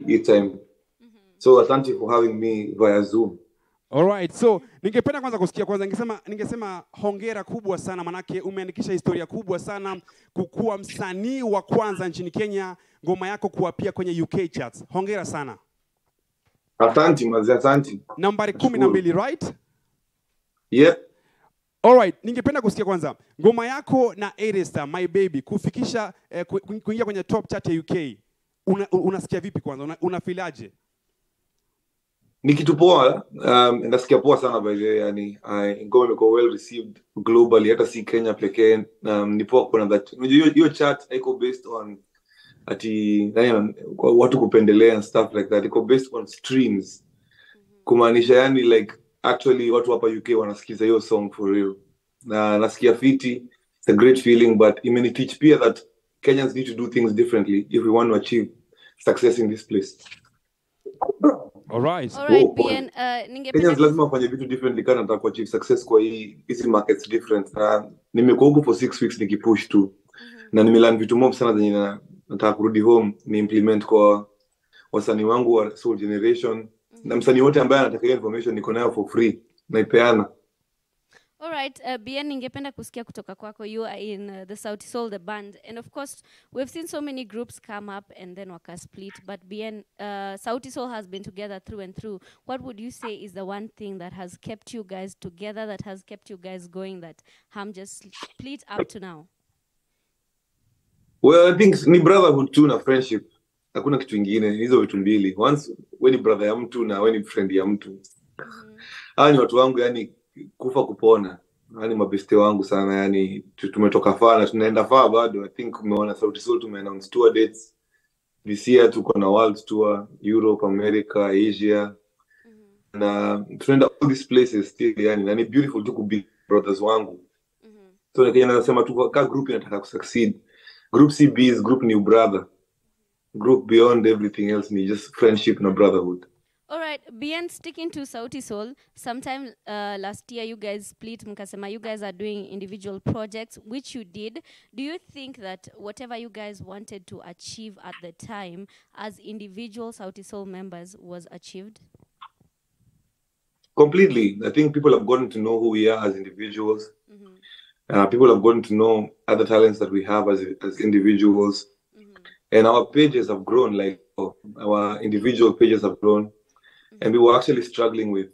each time. So thank you for having me via Zoom. Alright, so ningependa kwanza kusikia kwanza ningesema hongera kubwa sana manake umeandikisha historia kubwa sana kukuwa msanii wa kwanza nchini Kenya ngoma yako kuapia kwenye UK charts. Hongera sana. Asante mazee, asante. Nambari 12, right? Yeah. Alright, ningependa kusikia kwanza ngoma yako na A-Star My Baby kufikisha kuingia kwenye top chart ya UK. Unasikia vipi kwanza? Unafilaje? Ni kitu poa, nasikia poa sana by the way, yani ngoma imekuwa well received globally, hata si Kenya pekee. Ni poa kuna that. Unajua hiyo chart iko based on ati watu kupendelea and stuff like that. Iko based on streams. Kumaanisha yani like actually watu hapa UK wanasikiza hiyo song for real. Na nasikia fiti. It's a great feeling, but imeni teach pia that Kenyans need to do things differently if we want to achieve success in this place. Alright. BN, Kenyans lazima wafanye vitu differently kana nataka kuachieve success kwa hizi markets different. Nimekuwa huko for 6 weeks nikipush tu. Na nimelearn vitu mob sana zenye nataka kurudi home ni implement kwa wasanii wangu wa Soul Generation. Na msanii wote ambaye anataka information niko nayo for free naipeana. Alright, BN, ningependa kusikia kutoka kwako. You are in the Sauti Soul, the band, and of course we've seen so many groups come up and then waka split, but BN, Sauti Soul has been together through and through. What would you say is the one thing that has kept you guys together, that has kept you guys going, that Ham just split up to now? Well, I think ni brotherhood tu na friendship. Hakuna kitu kingine, hizo vitu mbili. Once we ni brother ya mtu na we ni friend ya mtu. Hawa ni watu wangu yani kufa kupona. Yani mabeste wangu sana, yani tumetoka far na tunaenda far bado. I think umeona Sauti Soul tume-announce tour dates. This year tuko na world tour, Europe, America, Asia. Na tunaenda all these places still yani. Na ni beautiful tu kubi brothers wangu. So nikenya nasema tu ka group inataka kusucceed. Group CB's group new brother. Group beyond everything else ni just friendship na brotherhood. Alright, beyond sticking to Sauti Soul, sometime last year you guys split, mkasema you guys are doing individual projects, which you did. Do you think that whatever you guys wanted to achieve at the time as individual Sauti Soul members was achieved? Completely. I think people have gotten to know who we are as individuals. People have gotten to know other talents that we have as individuals. And our pages have grown, like our individual pages have grown. And we were actually struggling with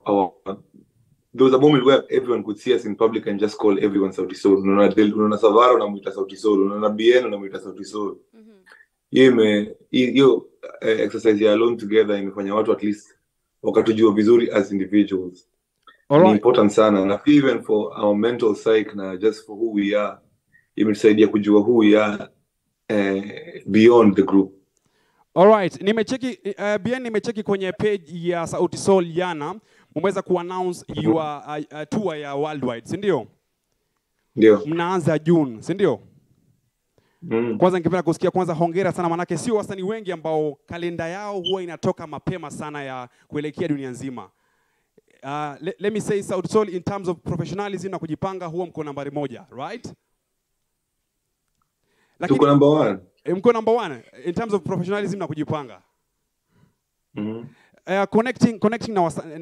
there was a moment where everyone could see us in public and just call everyone Sauti Soul. Unaona Savara unamuita Sauti Soul, unaona BN unamuita Sauti Soul. Hiyo exercise ya alone together imefanya watu at least wakatujua vizuri as individuals. Ni important sana. Na even for our mental psyche na just for who we are, imetusaidia kujua who we are beyond the group. Alright, nimecheki kwenye page ya Sauti Soul jana, mmeweza kuannounce your tour ya worldwide, si ndio? Ndio. Mnaanza June, si ndio? Kwanza ningependa kusikia kwanza hongera sana manake sio wasanii wengi ambao kalenda yao huwa inatoka mapema sana ya kuelekea dunia nzima. Let me say Sauti Soul in terms of professionalism na kujipanga huwa mko nambari 1, right? Tuko number 1. Mko number 1 in terms of professionalism na kujipanga. Connecting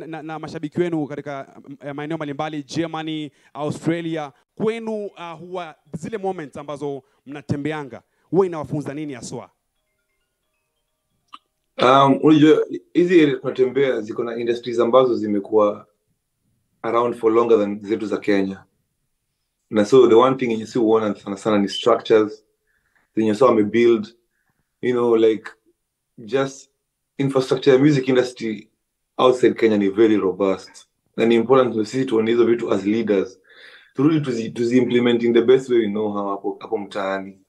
na mashabiki wenu katika maeneo mbalimbali, Germany, Australia, kwenu huwa zile moments ambazo mnatembeanga huwa inawafunza nini haswa? Unajua hizi tunatembea ziko na industries ambazo zimekuwa around for longer than zetu za Kenya. Na so the one thing you see uona sana ni structures. Then you saw me build, like just infrastructure music industry outside Kenya is very robust. And important to see to hizo vitu as leaders. To really to implement in the best way we know how hapo mtaani.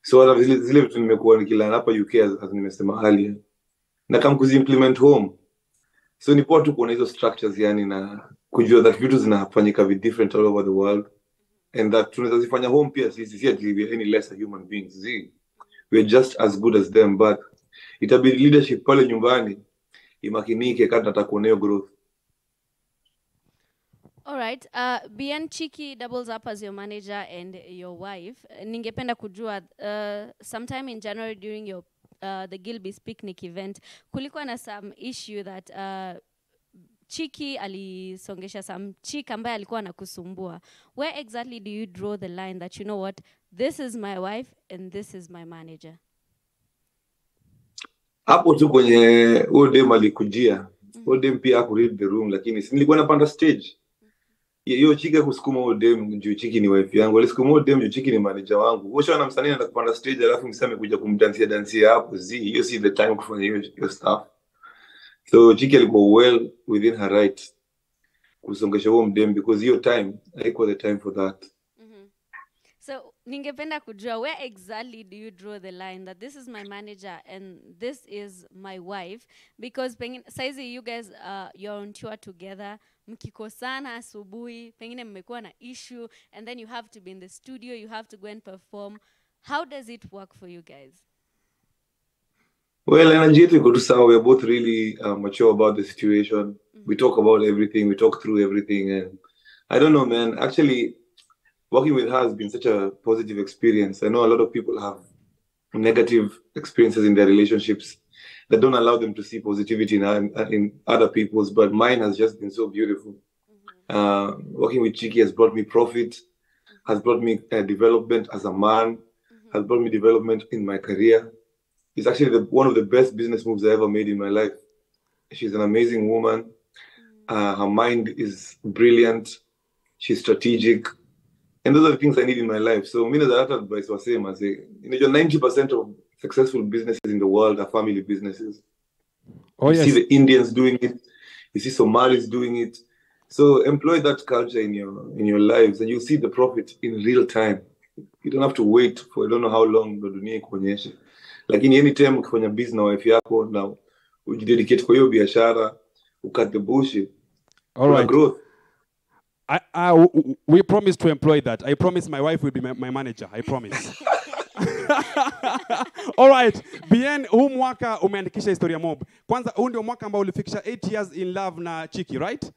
So hata zile vitu nimekuwa nikilana hapa UK as nimesema earlier. Na kama kuzimplement home. So ni poa tu kuona hizo structures yani na kujua that vitu zinafanyika with different all over the world. And that tunaweza zifanya home pia sisi we any lesser human beings. We're just as good as them, but itabidi leadership pale nyumbani imakinike kata tatakuonea growth. Alright, BN Chiki doubles up as your manager and your wife. Ningependa kujua sometime in January during your the Gilbey's picnic event, kulikuwa na some issue that Chiki alisongesha some chick ambaye alikuwa anakusumbua. Where exactly do you draw the line that, you know what, this is my wife and this is my manager? Hapo tu kwenye huo dem alikujia. Huo dem pia hakuread the room, lakini nilikuwa napanda stage. Hiyo chika kusukuma huo dem juu Chiki ni wife yangu. Alisukuma huo dem juu Chiki ni manager wangu. Wewe na msanii anataka kupanda stage alafu msame kuja kumdansia hapo. Hiyo si the time kufanya hiyo stuff. So Chiki alikuwa well within her right kusongesha huo mdem, because hiyo time haikuwa the time for that. So ningependa kujua, where exactly do you draw the line that this is my manager and this is my wife? Because saizi you guys you're on tour together, mkikosana asubuhi, pengine mmekuwa na issue, and then you have to be in the studio, you have to go and perform. How does it work for you guys? Well, energy iko tu sawa. We're both really mature about the situation. We talk about everything, we talk through everything, and I don't know, man, actually working with her has been such a positive experience. I know a lot of people have negative experiences in their relationships that don't allow them to see positivity in other people's, but mine has just been so beautiful. Working with Chiki has brought me profit, has brought me development as a man, has brought me development in my career. It's actually one of the best business moves I ever made in my life. She's an amazing woman. Her mind is brilliant. She's strategic. And those are the things I need in my life. So, that advice was same as 90% of successful businesses in the world are family businesses. You see the Indians doing it. You see Somalis doing it. So employ that culture in your lives, and you'll see the profit in real time. You don't have to wait for I don't know how long dunia ikuonyeshe. Lakini anytime ukifanya business na wife yako na ujidedicate kwa hiyo biashara, ukat the bullshit. All right. Growth. We promise to employ that. I promise my wife will be my manager. I promise. All right. Bien, huu mwaka umeandikisha historia mob. Kwanza huu ndio mwaka ambao ulifikisha 8 years in love na Chiki, right?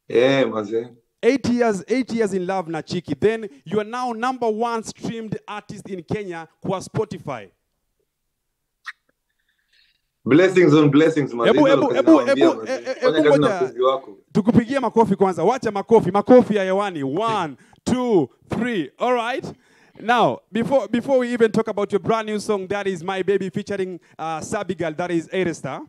Yeah, maze. 8 years in love na Chiki. Then you are now #1 streamed artist in Kenya kwa Spotify. Blessings on blessings, maze. Tukupigie makofi kwanza. Wacha makofi ya hewani. 1, 2, 3. All right. Now, before we even talk about your brand new song, that is My Baby, featuring Sabigal, that is Eresta,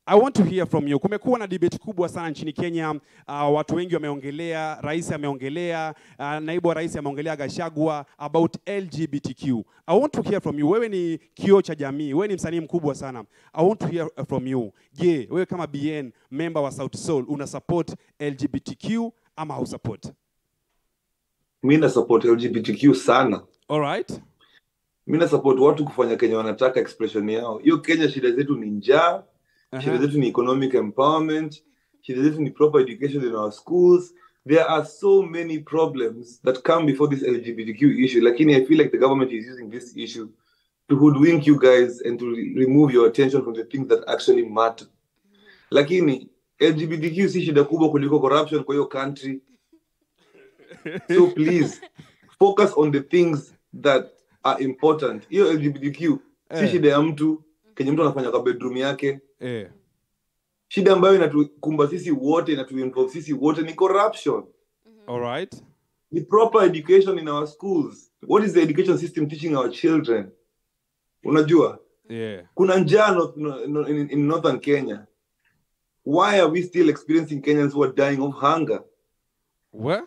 I want to hear from you. Kumekuwa na debate kubwa sana nchini Kenya. Watu wengi wameongelea, rais ameongelea, naibu wa rais ameongelea Gachagua about LGBTQ. I want to hear from you. Wewe ni kioo cha jamii, wewe ni msanii mkubwa sana. I want to hear from you. Je, wewe kama BN, member wa Sauti Sol, una support LGBTQ ama hau support? Mimi na support LGBTQ sana. All right. Mimi na support watu kufanya Kenya wanataka expression yao. Hiyo Kenya shida zetu ni njaa. Shida zetu ni economic empowerment. Shida zetu ni proper education in our schools. There are so many problems that come before this LGBTQ issue. Lakini I feel like the government is using this issue to hoodwink you guys and to remove your attention from the things that actually matter. Lakini LGBTQ si shida kubwa kuliko corruption kwa hiyo country. So please focus on the things that are important. Hiyo LGBTQ si shida ya mtu kenye mtu anafanya kwa bedroom yake. Shida ambayo inatukumba sisi wote, inatuinvolve sisi wote ni corruption. All right. The proper education in our schools. What is the education system teaching our children? Unajua? Kuna njaa in northern Kenya. Why are we still experiencing Kenyans who are dying of hunger? What?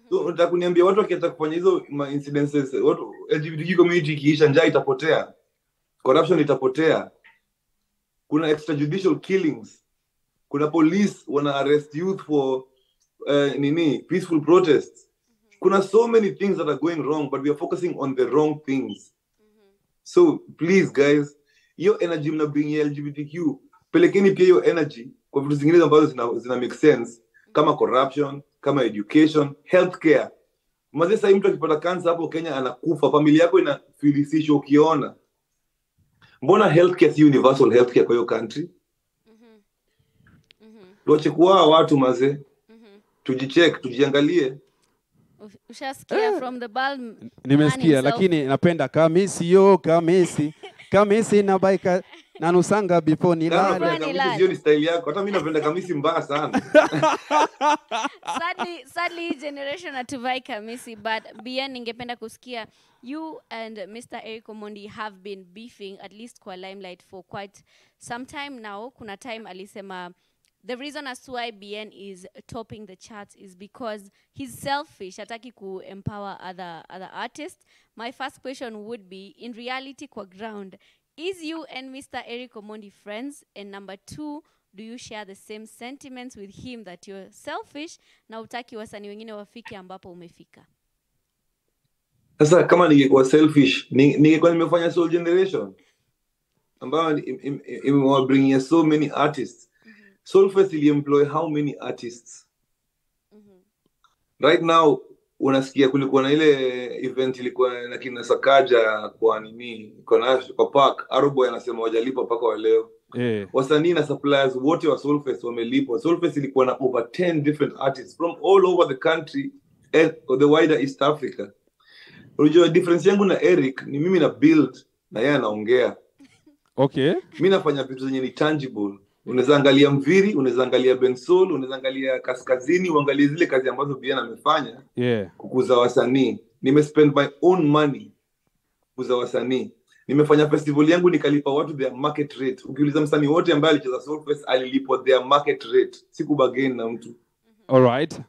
So unataka kuniambia watu wakianza kufanya hizo incidences, watu LGBTQ community ikiisha, njaa itapotea, corruption itapotea, kuna extrajudicial killings, kuna police wana arrest youth for peaceful protests. Kuna so many things that are going wrong, but we are focusing on the wrong things. So please guys, hiyo energy mna bring LGBTQ, pelekeni pia hiyo energy kwa vitu zingine ambazo zina make sense, kama corruption, kama education, healthcare. Maze sasa mtu akipata cancer hapo Kenya anakufa, familia yako inafilisishwa ukiona. Mbona healthcare si universal healthcare kwa hiyo country? Tuache kuwa watu maze. Tujicheck, tujiangalie. Ushasikia from the ball. Nimesikia lakini napenda kamisi na baika na nusanga before ni lala. Kamisi sio style yako. Hata mimi napenda kamisi mbaya sana. Sadly generation atuvai kamisi, but Bien ningependa kusikia you and Mr. Eric Omondi have been beefing at least kwa Limelight for quite some time now. Kuna time alisema the reason as to why Bien is topping the charts is because he's selfish. Hataki ku empower other artists. My first question would be, in reality kwa ground, is you and Mr. Eric Omondi friends? And number 2, do you share the same sentiments with him that you're selfish na utaki wasanii wengine wafike ambapo umefika? Sasa kama ningekuwa selfish, ningekuwa nimefanya Soul Generation ambayo imewabringia so many artists. Soulfest will employ how many artists? Right now unasikia kulikuwa na ile event ilikuwa na kina Sakaja kwa nini kwa park, Aroboy anasema wajalipa mpaka wa leo. Wasanii na suppliers wote wa Soulfest wamelipwa. Soulfest ilikuwa na over 10 different artists from all over the country and the wider East Africa. Unajua difference yangu na Eric ni mimi na build na yeye anaongea. Okay. Mimi nafanya vitu zenye ni tangible. Unaweza angalia Mviri, unaweza angalia Bensol, unaweza angalia Kaskazini, uangalie zile kazi ambazo Bien amefanya. Kukuza wasanii. Nimespend my own money kukuza wasanii. Nimefanya festival yangu nikalipa watu their market rate. Ukiuliza msanii wote ambaye alicheza Soulfest alilipwa their market rate. Siku bargain na mtu. All right.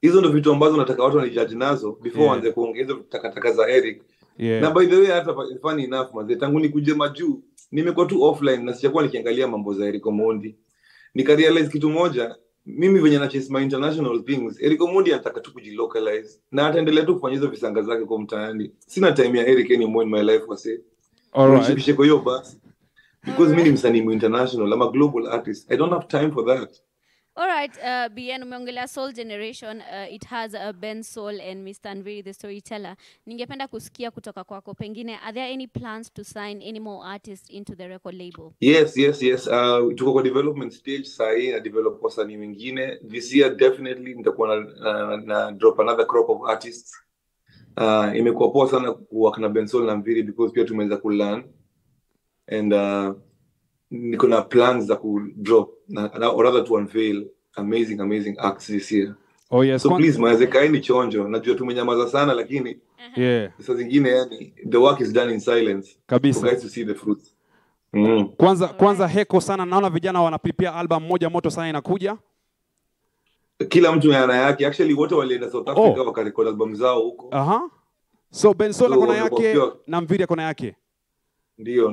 Hizo ndio vitu ambazo nataka watu wanijudge nazo before waanze kuongeza takataka za Eric. Na by the way hata funny enough maze tangu nikuje majuu nimekuwa tu offline na sijakuwa nikiangalia mambo za Eric Omondi. Nikarealize kitu moja, mimi venye na chase my international things, Eric Omondi anataka tu kujilocalize na ataendelea tu kufanya hizo visanga zake kwa mtaani. Sina time ya Eric anymore in my life wase. Alright. Kwa hiyo basi. Because mimi ni msanii international, I'm a global artist. I don't have time for that. Alright, Bien, umeongelea Soul Generation, it has Ben Soul and Mr. Nviri the storyteller. Ningependa kusikia kutoka kwako pengine, are there any plans to sign any more artists into the record label? Yes. Tuko kwa development stage sahi na develop wasanii wengine. This year definitely nitakuwa na drop another crop of artists. Imekuwa poa sana kuwork na Ben Soul na Nviri because pia tumeweza kulearn and niko na plans za ku drop or rather to unveil amazing acts this year. Oh yes. So please kaeni chonjo. Najua tumenyamaza sana lakini sasa zingine yani the work is done in silence. Kabisa. For guys to see the fruits. Kwanza heko sana, naona vijana wana prepare album moja moto sana inakuja. Kila mtu yana yake. Actually wote walienda South Africa wakarecord album zao huko. So Ben Soul akona yake na Mviri akona yake. Ndio.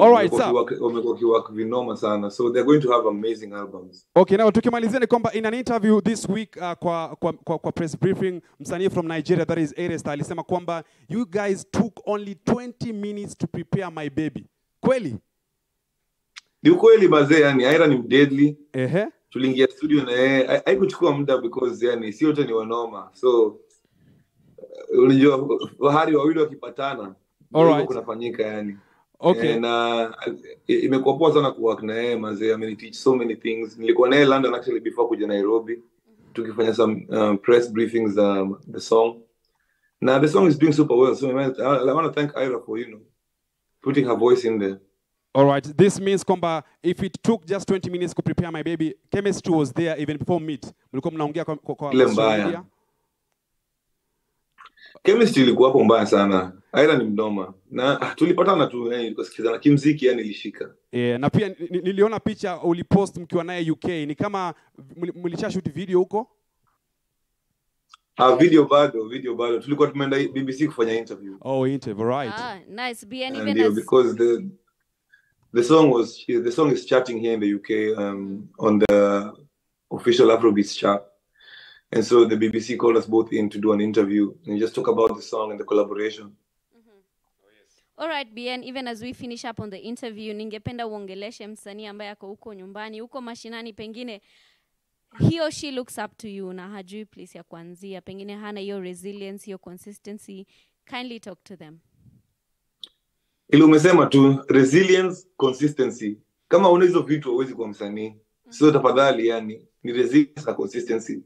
Alright, wamekuwa vinoma sana. So they're going to have amazing albums. Okay, now tukimalizia ni kwamba in an interview this week kwa press briefing, msanii from Nigeria that is Eresta alisema kwamba you guys took only 20 minutes to prepare my baby. Kweli? Ni kweli bazee, yani Aira ni deadly. Tuliingia studio na yeye haikuchukua muda because yani si wote ni wanoma. So unajua wahari wawili wakipatana alright kunafanyika yani. Okay. Na imekuwa poa sana kuwork na yeye mazee. I mean, teach so many things. Nilikuwa naye London actually before kuja Nairobi. Tukifanya some press briefings the song. Now the song is doing super well. So I want to thank Ira for putting her voice in there. All right. This means kwamba if it took just 20 minutes to prepare my baby, chemistry was there even before meet. Mlikuwa mnaongea kwa media. Chemistry ilikuwa hapo mbaya sana. Aira ni mdoma. Na tulipatana tu tukasikizana kimziki yani ilishika. Na pia niliona picha ulipost mkiwa naye UK. Ni kama mlishashoot video huko? Video bado. Tulikuwa tumeenda BBC kufanya interview. Oh, interview, right. Nice. Bien even as because the song is charting here in the UK on the official Afrobeats chart. And so the BBC called us both in to do an interview and just talk about the song and the collaboration. All right, Bien, even as we finish up on the interview, ningependa uongeleshe msanii ambaye ako huko nyumbani, huko mashinani, pengine he or she looks up to you na hajui place ya kuanzia, pengine hana hiyo resilience, hiyo consistency. Kindly talk to them. Ile umesema tu resilience, consistency. Kama una hizo vitu huwezi kuwa msanii. So tafadhali yani ni resilience na consistency.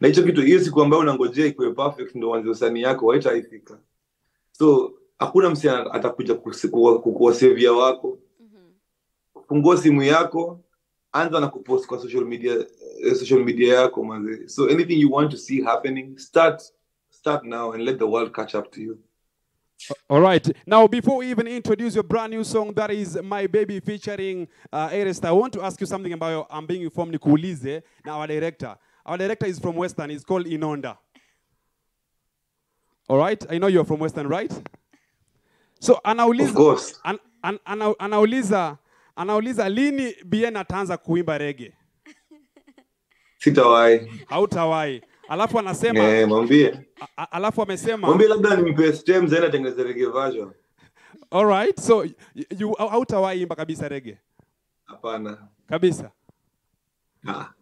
Na hicho kitu hiyo siku ambayo unangojea ikuwe perfect ndio uanze usanii yako haitaifika. So hakuna msi atakuja kukuwa savior wako. Fungua simu yako, anza na kupost kwa social media yako manze. So anything you want to see happening, start now and let the world catch up to you. All right. Now, before we even introduce your brand new song, that is My Baby featuring Arest, I want to ask you something about I'm being informed Nikuulize. Now, our director is from Western. He's called Inonda. All right. I know you're from Western, right? So, anauliza, of course. Anauliza lini Bien ataanza kuimba reggae? Sitawai. Hautawai. Alafu anasema mwambie. Alafu amesema mwambie labda nimpe stems aina tengeneza reggae version. All right. So you hautawai imba kabisa reggae? Hapana. Kabisa.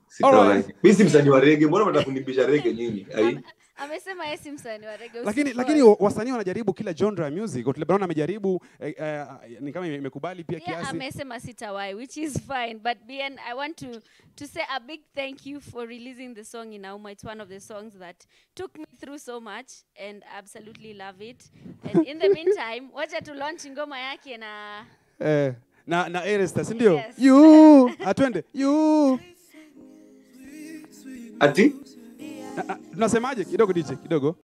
Sitawai. Mimi si msanii wa reggae, mbona mnataka kunibisha reggae nyinyi? Amesema yeye si msanii wa reggae. Lakini wasanii wanajaribu kila genre ya music. Otile Brown amejaribu ni kama imekubali pia kiasi. Amesema sitawai, which is fine, but Bien, I want to say a big thank you for releasing the song Inauma. It's one of the songs that took me through so much and absolutely love it. And in the meantime, wacha to launch ngoma yake na Aresta, si ndio? Yes. You atwende. You Ati? Tunasemaje kidogo DJ kidogo?